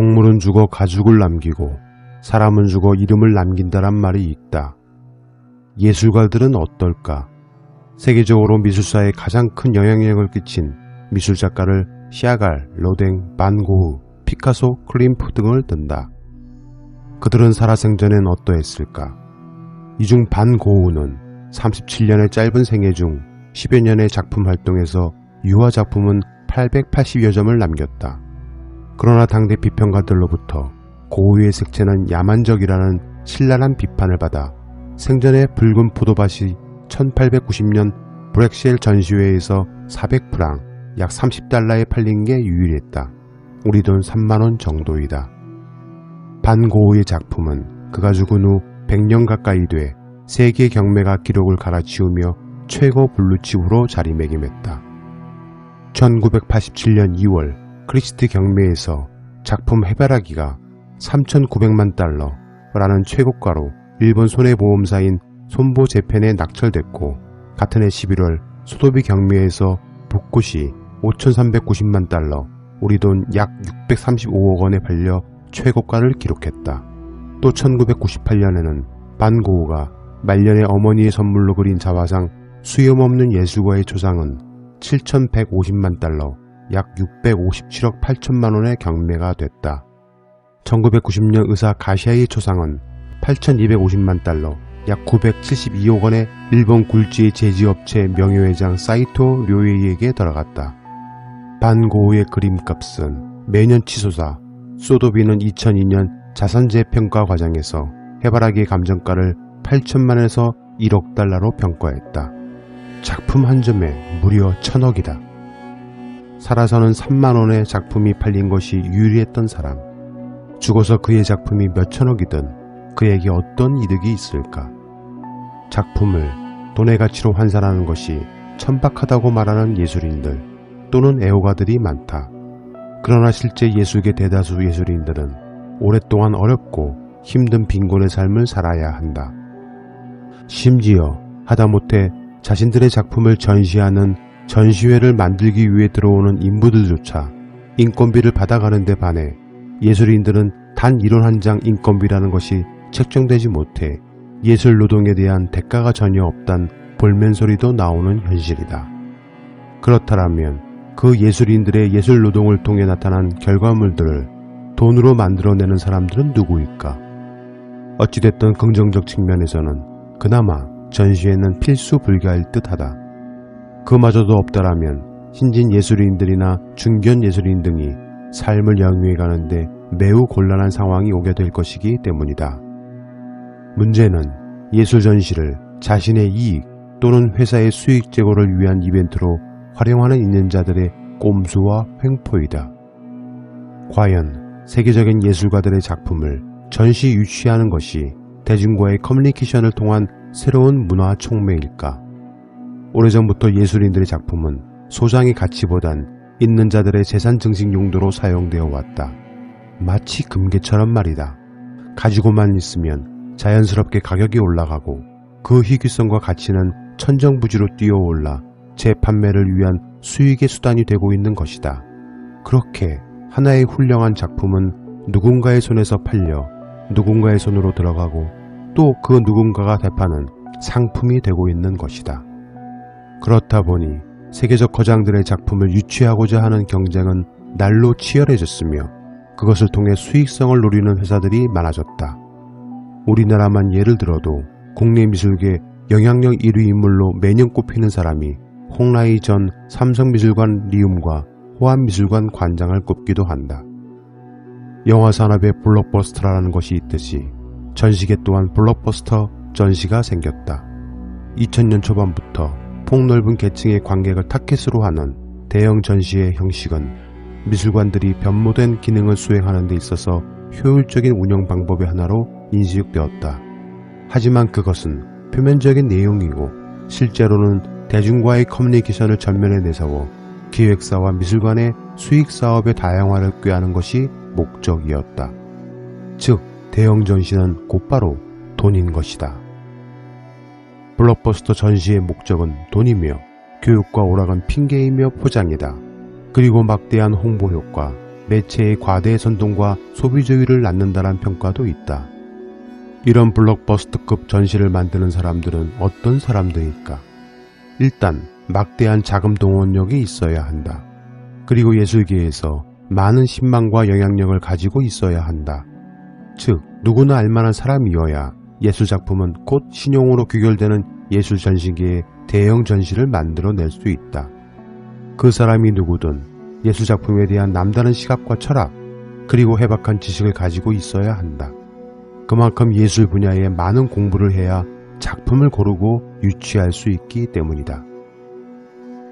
동물은 죽어 가죽을 남기고 사람은 죽어 이름을 남긴다란 말이 있다. 예술가들은 어떨까? 세계적으로 미술사에 가장 큰 영향력을 끼친 미술작가를 샤갈, 로댕, 반 고흐, 피카소, 클림프 등을 든다. 그들은 살아생전엔 어떠했을까? 이 중 반 고흐는 37년의 짧은 생애 중 10여 년의 작품 활동에서 유화 작품은 880여 점을 남겼다. 그러나 당대 비평가들로부터 고흐의 색채는 야만적이라는 신랄한 비판을 받아 생전에 붉은 포도밭이 1890년 브렉셀 전시회에서 400프랑 약 30달러에 팔린 게 유일했다. 우리 돈 3만원 정도이다. 반 고흐의 작품은 그가 죽은 후 100년 가까이 돼 세계 경매가 기록을 갈아치우며 최고 블루칩으로 자리매김했다. 1987년 2월 크리스티 경매에서 작품 해바라기가 3,900만 달러라는 최고가로 일본 손해보험사인 손보 재팬에 낙찰됐고, 같은 해 11월 소도비 경매에서 붓굿이 5,390만 달러, 우리 돈 약 635억 원에 팔려 최고가를 기록했다. 또 1998년에는 반 고흐가 말년에 어머니의 선물로 그린 자화상 수염없는 예술가의 초상은 7,150만 달러, 약 657억 8천만 원의 경매가 됐다. 1990년 의사 가시아의 초상은 8,250만 달러, 약 972억 원의 일본 굴지의 제지업체 명예회장 사이토 료에이에게 들어갔다. 반 고흐의 그림값은 매년 치솟아 소도비는 2002년 자산재평가 과정에서 해바라기의 감정가를 8천만에서 1억 달러로 평가했다. 작품 한 점에 무려 1,000억이다. 살아서는 3만원의 작품이 팔린 것이 유일했던 사람. 죽어서 그의 작품이 몇천억이든 그에게 어떤 이득이 있을까? 작품을 돈의 가치로 환산하는 것이 천박하다고 말하는 예술인들 또는 애호가들이 많다. 그러나 실제 예술계 대다수 예술인들은 오랫동안 어렵고 힘든 빈곤의 삶을 살아야 한다. 심지어 하다못해 자신들의 작품을 전시하는 전시회를 만들기 위해 들어오는 인부들조차 인건비를 받아가는 데 반해 예술인들은 단 이론 한 장 인건비라는 것이 책정되지 못해 예술 노동에 대한 대가가 전혀 없단 볼멘소리도 나오는 현실이다. 그렇다면 그 예술인들의 예술 노동을 통해 나타난 결과물들을 돈으로 만들어내는 사람들은 누구일까? 어찌됐든 긍정적 측면에서는 그나마 전시회는 필수 불가일 듯하다. 그마저도 없다라면 신진 예술인들이나 중견 예술인 등이 삶을 영위해 가는데 매우 곤란한 상황이 오게 될 것이기 때문이다. 문제는 예술 전시를 자신의 이익 또는 회사의 수익 제고를 위한 이벤트로 활용하는 있는 자들의 꼼수와 횡포이다. 과연 세계적인 예술가들의 작품을 전시 유치하는 것이 대중과의 커뮤니케이션을 통한 새로운 문화 촉매일까? 오래전부터 예술인들의 작품은 소장의 가치보단 있는 자들의 재산 증식 용도로 사용되어 왔다. 마치 금괴처럼 말이다. 가지고만 있으면 자연스럽게 가격이 올라가고 그 희귀성과 가치는 천정부지로 뛰어올라 재판매를 위한 수익의 수단이 되고 있는 것이다. 그렇게 하나의 훌륭한 작품은 누군가의 손에서 팔려 누군가의 손으로 들어가고 또 그 누군가가 되파는 상품이 되고 있는 것이다. 그렇다 보니 세계적 거장들의 작품을 유치하고자 하는 경쟁은 날로 치열해졌으며 그것을 통해 수익성을 노리는 회사들이 많아졌다. 우리나라만 예를 들어도 국내 미술계 영향력 1위 인물로 매년 꼽히는 사람이 홍라이 전 삼성미술관 리움과 호암미술관 관장을 꼽기도 한다. 영화산업의 블록버스터라는 것이 있듯이 전시계 또한 블록버스터 전시가 생겼다. 2000년 초반부터 폭넓은 계층의 관객을 타깃으로 하는 대형 전시의 형식은 미술관들이 변모된 기능을 수행하는 데 있어서 효율적인 운영 방법의 하나로 인식되었다. 하지만 그것은 표면적인 내용이고 실제로는 대중과의 커뮤니케이션을 전면에 내세워 기획사와 미술관의 수익사업의 다양화를 꾀하는 것이 목적이었다. 즉, 대형 전시는 곧바로 돈인 것이다. 블록버스터 전시의 목적은 돈이며 교육과 오락은 핑계이며 포장이다. 그리고 막대한 홍보 효과, 매체의 과대 선동과 소비주의를 낳는다는 평가도 있다. 이런 블록버스터급 전시를 만드는 사람들은 어떤 사람들일까? 일단 막대한 자금 동원력이 있어야 한다. 그리고 예술계에서 많은 신망과 영향력을 가지고 있어야 한다. 즉 누구나 알만한 사람이어야 예술작품은 곧 신용으로 귀결되는 예술 전시계의 대형 전시를 만들어낼 수 있다. 그 사람이 누구든 예술작품에 대한 남다른 시각과 철학, 그리고 해박한 지식을 가지고 있어야 한다. 그만큼 예술 분야에 많은 공부를 해야 작품을 고르고 유치할 수 있기 때문이다.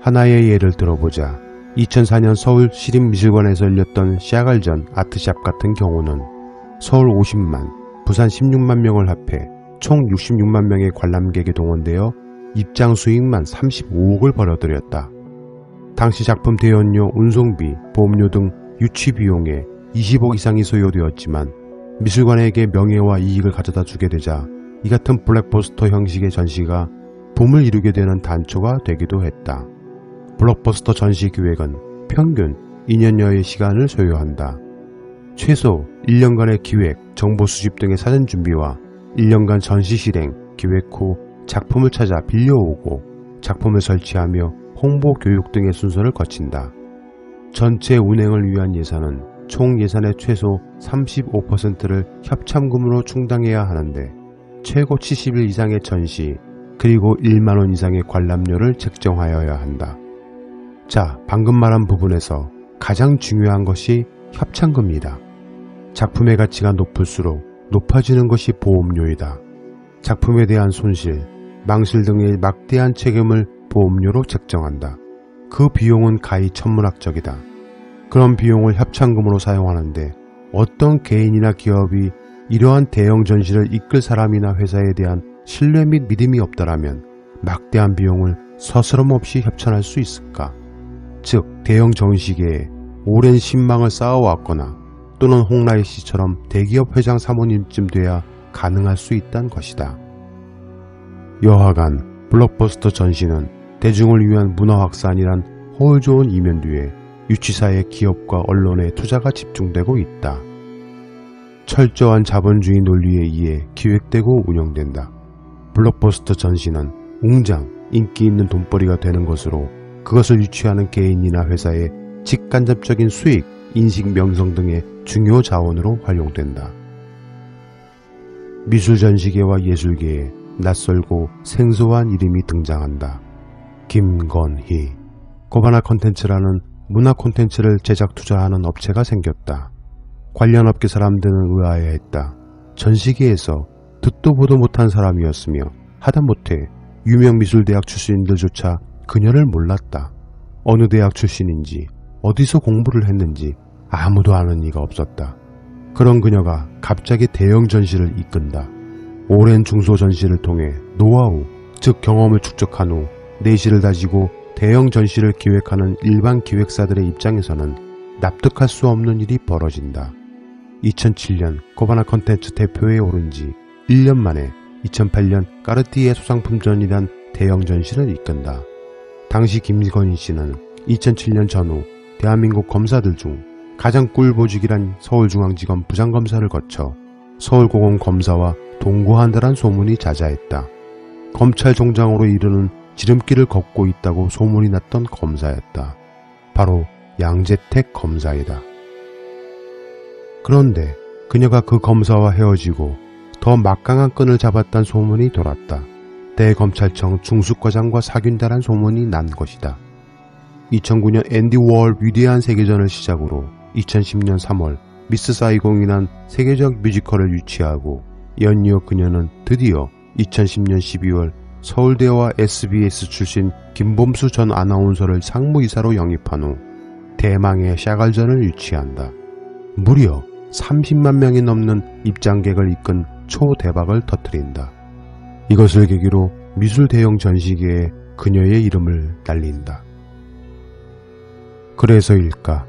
하나의 예를 들어보자. 2004년 서울 시립미술관에서 열렸던 샤갈전 아트샵 같은 경우는 서울 50만, 부산 16만 명을 합해 총 66만 명의 관람객이 동원되어 입장 수익만 35억을 벌어들였다. 당시 작품 대연료, 운송비, 보험료 등 유치 비용에 20억 이상이 소요되었지만 미술관에게 명예와 이익을 가져다 주게 되자 이 같은 블록버스터 형식의 전시가 붐을 이루게 되는 단초가 되기도 했다. 블록버스터 전시 기획은 평균 2년여의 시간을 소요한다. 최소 1년간의 기획, 정보 수집 등의 사전 준비와 1년간 전시 실행, 기획 후 작품을 찾아 빌려오고 작품을 설치하며 홍보, 교육 등의 순서를 거친다. 전체 운행을 위한 예산은 총 예산의 최소 35%를 협찬금으로 충당해야 하는데 최고 70일 이상의 전시, 그리고 1만원 이상의 관람료를 책정하여야 한다. 자, 방금 말한 부분에서 가장 중요한 것이 협찬금이다. 작품의 가치가 높을수록 높아지는 것이 보험료이다. 작품에 대한 손실, 망실 등의 막대한 책임을 보험료로 책정한다. 그 비용은 가히 천문학적이다. 그런 비용을 협찬금으로 사용하는데 어떤 개인이나 기업이 이러한 대형 전시를 이끌 사람이나 회사에 대한 신뢰 및 믿음이 없다라면 막대한 비용을 서스럼 없이 협찬할 수 있을까? 즉 대형 전시계에 오랜 신망을 쌓아왔거나 또는 홍라희 씨처럼 대기업 회장 사모님쯤 돼야 가능할 수 있다는 것이다. 여하간 블록버스터 전시는 대중을 위한 문화 확산이란 허울 좋은 이면 뒤에 유치사의 기업과 언론의 투자가 집중되고 있다. 철저한 자본주의 논리에 의해 기획되고 운영된다. 블록버스터 전시는 웅장, 인기 있는 돈벌이가 되는 것으로 그것을 유치하는 개인이나 회사의 직간접적인 수익, 인식, 명성 등의 중요 자원으로 활용된다. 미술 전시계와 예술계에 낯설고 생소한 이름이 등장한다. 김건희. 코바나 컨텐츠라는 문화 콘텐츠를 제작 투자하는 업체가 생겼다. 관련 업계 사람들은 의아해했다. 전시계에서 듣도 보도 못한 사람이었으며 하다못해 유명 미술대학 출신들조차 그녀를 몰랐다. 어느 대학 출신인지 어디서 공부를 했는지 아무도 아는 이가 없었다. 그런 그녀가 갑자기 대형 전시를 이끈다. 오랜 중소 전시를 통해 노하우, 즉 경험을 축적한 후 내실을 다지고 대형 전시를 기획하는 일반 기획사들의 입장에서는 납득할 수 없는 일이 벌어진다. 2007년 코바나 컨텐츠 대표에 오른 지 1년 만에 2008년 까르띠에 소상품전이란 대형 전시를 이끈다. 당시 김건희 씨는 2007년 전후 대한민국 검사들 중 가장 꿀보직이란 서울중앙지검 부장검사를 거쳐 서울고검 검사와 동거한다란 소문이 자자했다. 검찰총장으로 이르는 지름길을 걷고 있다고 소문이 났던 검사였다. 바로 양재택 검사이다. 그런데 그녀가 그 검사와 헤어지고 더 막강한 끈을 잡았다는 소문이 돌았다. 대검찰청 중수과장과 사귄다란 소문이 난 것이다. 2009년 앤디 워홀 위대한 세계전을 시작으로 2010년 3월 미스 사이공이란 세계적 뮤지컬을 유치하고 연이어 그녀는 드디어 2010년 12월 서울대와 SBS 출신 김범수 전 아나운서를 상무이사로 영입한 후 대망의 샤갈전을 유치한다. 무려 30만 명이 넘는 입장객을 이끈 초대박을 터뜨린다. 이것을 계기로 미술 대형 전시계에 그녀의 이름을 날린다. 그래서일까?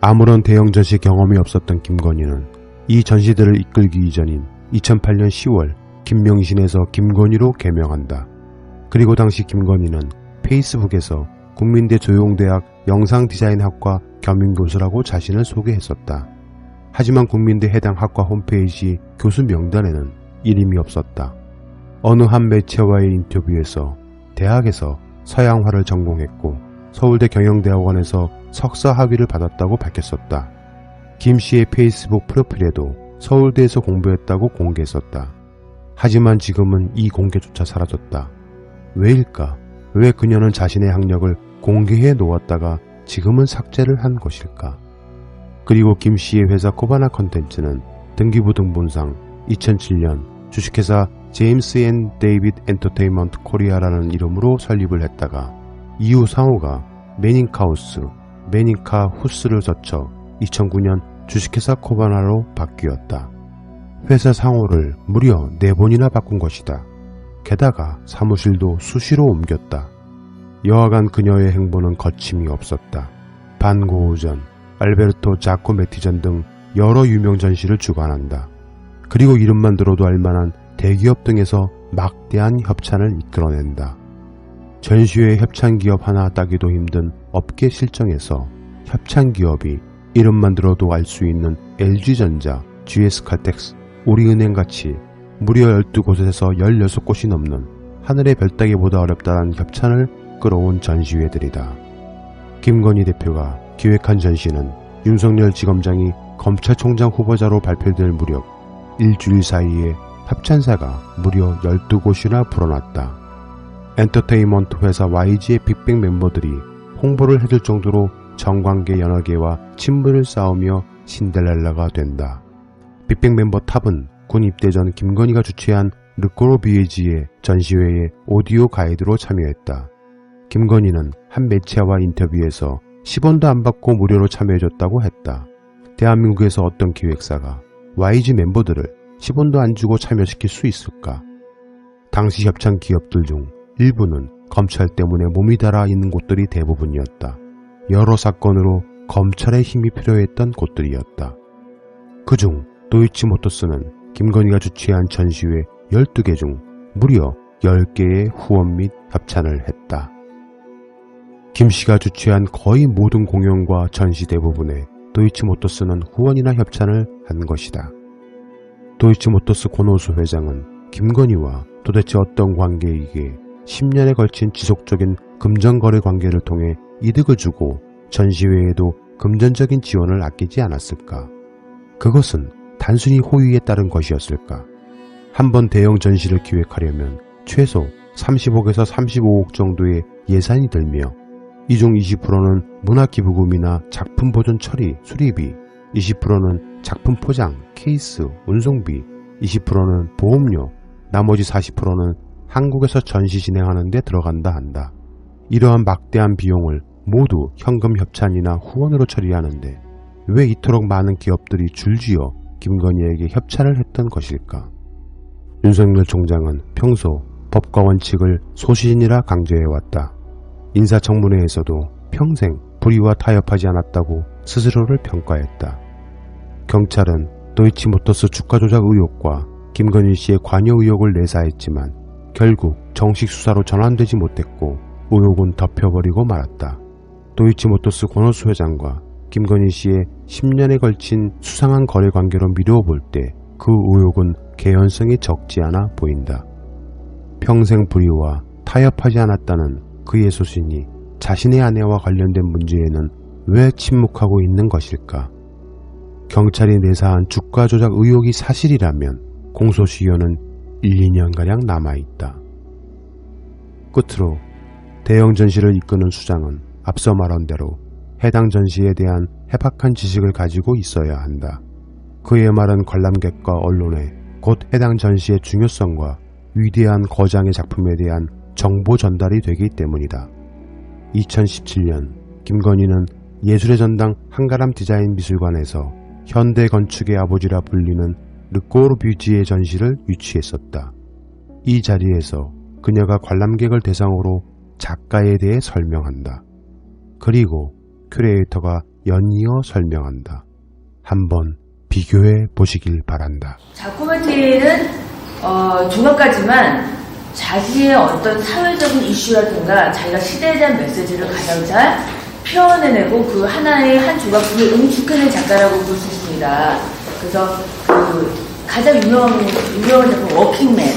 아무런 대형 전시 경험이 없었던 김건희는 이 전시들을 이끌기 이전인 2008년 10월 김명신에서 김건희로 개명한다. 그리고 당시 김건희는 페이스북에서 국민대 조용대학 영상디자인학과 겸임교수라고 자신을 소개했었다. 하지만 국민대 해당 학과 홈페이지 교수 명단에는 이름이 없었다. 어느 한 매체와의 인터뷰에서 대학에서 서양화를 전공했고 서울대 경영대학원에서 석사 학위를 받았다고 밝혔었다. 김 씨의 페이스북 프로필에도 서울대에서 공부했다고 공개했었다. 하지만 지금은 이 공개조차 사라졌다. 왜일까? 왜 그녀는 자신의 학력을 공개해 놓았다가 지금은 삭제를 한 것일까? 그리고 김 씨의 회사 코바나 컨텐츠는 등기부 등본상 2007년 주식회사 제임스 앤 데이빗 엔터테인먼트 코리아라는 이름으로 설립을 했다가 이후 상호가 매닝카우스, 매닝카후스를 거쳐 2009년 주식회사 코바나로 바뀌었다. 회사 상호를 무려 4번이나 바꾼 것이다. 게다가 사무실도 수시로 옮겼다. 여하간 그녀의 행보는 거침이 없었다. 반 고우전, 알베르토 자코메티전 등 여러 유명 전시를 주관한다. 그리고 이름만 들어도 알만한 대기업 등에서 막대한 협찬을 이끌어낸다. 전시회 협찬기업 하나 따기도 힘든 업계 실정에서 협찬기업이 이름만 들어도 알 수 있는 LG전자, GS칼텍스, 우리은행같이 무려 12곳에서 16곳이 넘는 하늘의 별 따기보다 어렵다는 협찬을 끌어온 전시회들이다. 김건희 대표가 기획한 전시는 윤석열 지검장이 검찰총장 후보자로 발표될 무렵 일주일 사이에 협찬사가 무려 12곳이나 불어났다. 엔터테인먼트 회사 YG의 빅뱅 멤버들이 홍보를 해줄 정도로 정관계 연하계와 친분을 쌓으며 신데렐라가 된다. 빅뱅 멤버 탑은 군 입대 전 김건희가 주최한 르꼬로 비에지의 전시회에 오디오 가이드로 참여했다. 김건희는 한 매체와 인터뷰에서 10원도 안 받고 무료로 참여해줬다고 했다. 대한민국에서 어떤 기획사가 YG 멤버들을 10원도 안 주고 참여시킬 수 있을까? 당시 협찬 기업들 중 일부는 검찰 때문에 몸이 달아 있는 곳들이 대부분이었다. 여러 사건으로 검찰의 힘이 필요했던 곳들이었다. 그중 도이치모터스는 김건희가 주최한 전시회 12개 중 무려 10개의 후원 및 협찬을 했다. 김씨가 주최한 거의 모든 공연과 전시 대부분에 도이치모터스는 후원이나 협찬을 한 것이다. 도이치모터스 권오수 회장은 김건희와 도대체 어떤 관계이기에 10년에 걸친 지속적인 금전거래 관계를 통해 이득을 주고 전시회에도 금전적인 지원을 아끼지 않았을까? 그것은 단순히 호의에 따른 것이었을까? 한번 대형 전시를 기획하려면 최소 30억에서 35억 정도의 예산이 들며 이 중 20%는 문화기부금이나 작품 보존 처리, 수리비, 20%는 작품 포장, 케이스, 운송비, 20%는 보험료, 나머지 40%는 한국에서 전시 진행하는 데 들어간다 한다. 이러한 막대한 비용을 모두 현금 협찬이나 후원으로 처리하는데 왜 이토록 많은 기업들이 줄지어 김건희에게 협찬을 했던 것일까? 윤석열 총장은 평소 법과 원칙을 소신이라 강조해왔다. 인사청문회에서도 평생 불의와 타협하지 않았다고 스스로를 평가했다. 경찰은 도이치모터스 주가 조작 의혹과 김건희 씨의 관여 의혹을 내사했지만 결국 정식 수사로 전환되지 못했고 의혹은 덮여버리고 말았다. 도이치모터스 권오수 회장과 김건희 씨의 10년에 걸친 수상한 거래 관계로 미루어 볼 때 그 의혹은 개연성이 적지 않아 보인다. 평생 불의와 타협하지 않았다는 그의 소신이 자신의 아내와 관련된 문제에는 왜 침묵하고 있는 것일까? 경찰이 내사한 주가 조작 의혹이 사실이라면 공소시효는 1, 2년가량 남아있다. 끝으로 대형 전시를 이끄는 수장은 앞서 말한 대로 해당 전시에 대한 해박한 지식을 가지고 있어야 한다. 그의 말은 관람객과 언론에 곧 해당 전시의 중요성과 위대한 거장의 작품에 대한 정보 전달이 되기 때문이다. 2017년 김건희는 예술의 전당 한가람 디자인 미술관에서 현대 건축의 아버지라 불리는 르꼬르뷰지의 전시를 유치했었다. 이 자리에서 그녀가 관람객을 대상으로 작가에 대해 설명한다. 그리고 큐레이터가 연이어 설명한다. 한번 비교해 보시길 바란다. 자코메티는 종합가지만 자기의 어떤 사회적인 이슈라든가 자기가 시대에 대한 메시지를 가장 잘 표현해내고 그 하나의 한 조각품을 응축해낸 작가라고 볼 수 있습니다. 그래서 그 가장 유명한 작품 워킹맨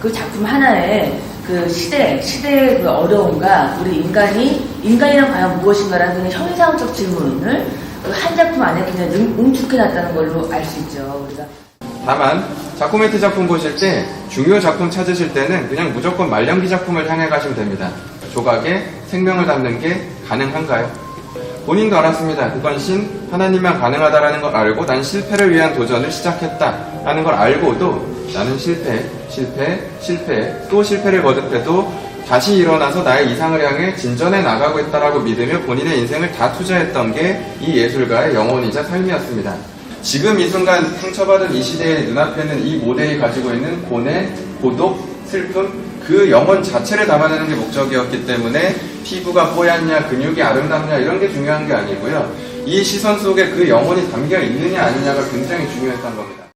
그 작품 하나에 그 시대의 그 어려움과 우리 인간이란 과연 무엇인가라는 그냥 형이상적 질문을 그 한 작품 안에 그냥 응축해놨다는 걸로 알 수 있죠. 그래서 다만 자코메티 작품 보실 때 중요 작품 찾으실 때는 그냥 무조건 말년기 작품을 향해 가시면 됩니다. 조각에 생명을 담는 게 가능한가요? 본인도 알았습니다. 그건 하나님만 가능하다라는 걸 알고 난 실패를 위한 도전을 시작했다라는 걸 알고도 나는 실패, 또 실패를 거듭해도 다시 일어나서 나의 이상을 향해 진전해 나가고 있다라고 믿으며 본인의 인생을 다 투자했던 게 이 예술가의 영혼이자 삶이었습니다. 지금 이 순간 상처받은 이 시대의 눈앞에는 이 모델이 가지고 있는 고뇌, 고독, 슬픔, 그 영혼 자체를 담아내는 게 목적이었기 때문에 피부가 뽀얗냐, 근육이 아름답냐 이런 게 중요한 게 아니고요. 이 시선 속에 그 영혼이 담겨 있느냐 아니냐가 굉장히 중요했던 겁니다.